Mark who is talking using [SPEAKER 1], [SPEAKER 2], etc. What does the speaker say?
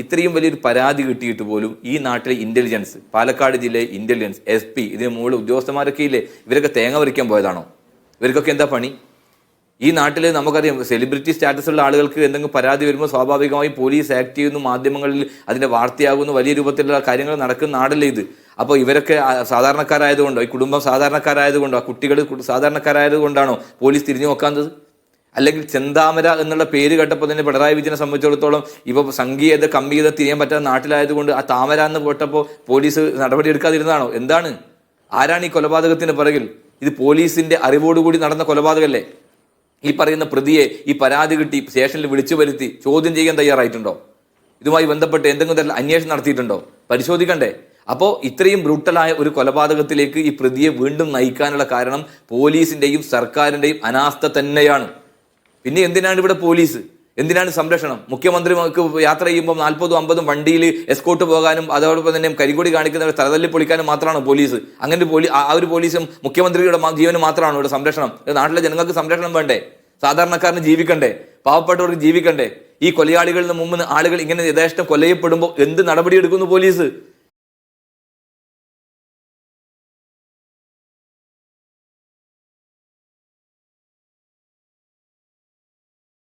[SPEAKER 1] ഇത്രയും വലിയൊരു പരാതി കിട്ടിയിട്ട് പോലും ഈ നാട്ടിലെ ഇന്റലിജൻസ്, പാലക്കാട് ജില്ലയിലെ ഇന്റലിജൻസ്, SP, ഇതിന് മുകളിൽ ഉദ്യോഗസ്ഥന്മാരൊക്കെ ഇല്ലേ, ഇവരൊക്കെ തേങ്ങ പറിക്കാൻ പോയതാണോ? ഇവർക്കൊക്കെ എന്താ പണി? ഈ നാട്ടിൽ നമുക്കറിയാം, സെലിബ്രിറ്റി സ്റ്റാറ്റസ് ഉള്ള ആളുകൾക്ക് എന്തെങ്കിലും പരാതി വരുമ്പോൾ സ്വാഭാവികമായും പോലീസ് ആക്ട് ചെയ്യുന്നു, മാധ്യമങ്ങളിൽ അതിന്റെ വാർത്തയാകുന്നു, വലിയ രൂപത്തിലുള്ള കാര്യങ്ങൾ നടക്കുന്ന നാടല്ലേ ഇത്. അപ്പോൾ ഇവരൊക്കെ സാധാരണക്കാരായതുകൊണ്ടോ, ഈ കുടുംബം സാധാരണക്കാരായതുകൊണ്ടോ, ആ കുട്ടികൾ സാധാരണക്കാരായതുകൊണ്ടാണോ പോലീസ് തിരിഞ്ഞു നോക്കാത്തത്? അല്ലെങ്കിൽ ചെന്താമര എന്നുള്ള പേര് കേട്ടപ്പോൾ തന്നെ പിണറായി വിജയനെ സംബന്ധിച്ചിടത്തോളം ഇപ്പോൾ സംഗീത കമ്പീത തിരിയാൻ പറ്റാത്ത നാട്ടിലായതുകൊണ്ട് ആ താമര എന്ന് കേട്ടപ്പോൾ പോലീസ് നടപടി എടുക്കാതിരുന്നതാണോ? എന്താണ്? ആരാണ് ഈ കൊലപാതകത്തിന് പിറകിൽ? ഇത് പോലീസിന്റെ അറിവോടുകൂടി നടന്ന കൊലപാതകമല്ലേ? ഈ പറയുന്ന പ്രതിയെ ഈ പരാതി കിട്ടി സ്റ്റേഷനിൽ വിളിച്ചു വരുത്തി ചോദ്യം ചെയ്യാൻ തയ്യാറായിട്ടുണ്ടോ? ഇതുമായി ബന്ധപ്പെട്ട് എന്തെങ്കിലും തരത്തിൽ അന്വേഷണം നടത്തിയിട്ടുണ്ടോ? പരിശോധിക്കണ്ടേ? അപ്പോൾ ഇത്രയും ബ്രൂട്ടലായ ഒരു കൊലപാതകത്തിലേക്ക് ഈ പ്രതിയെ വീണ്ടും നയിക്കാനുള്ള കാരണം പോലീസിന്റെയും സർക്കാരിന്റെയും അനാസ്ഥ തന്നെയാണ്. പിന്നെ എന്തിനാണ് ഇവിടെ പോലീസ്? എന്തിനാണ് സംരക്ഷണം? മുഖ്യമന്ത്രിക്ക് യാത്ര ചെയ്യുമ്പോൾ 40-50 വണ്ടിയിൽ എസ്കോർട്ട് പോകാനും അതോടൊപ്പം തന്നെ കരികൊടി കാണിക്കുന്നവരെ തലതല്ലി പൊളിക്കാനും മാത്രമാണ് പോലീസ്. അങ്ങനെ ആ ഒരു പോലീസും മുഖ്യമന്ത്രിയുടെ ജീവന് മാത്രമാണോ ഇവിടെ സംരക്ഷണം? നാട്ടിലെ ജനങ്ങൾക്ക് സംരക്ഷണം വേണ്ടേ? സാധാരണക്കാരന് ജീവിക്കണ്ടേ? പാവപ്പെട്ടവർക്ക് ജീവിക്കണ്ടേ? ഈ കൊലയാളികളിൽ നിന്ന് മുമ്പ് ആളുകൾ ഇങ്ങനെ യഥേഷ്ടം കൊല്ലപ്പെടുമ്പോൾ എന്ത് നടപടി എടുക്കുന്നു പോലീസ്?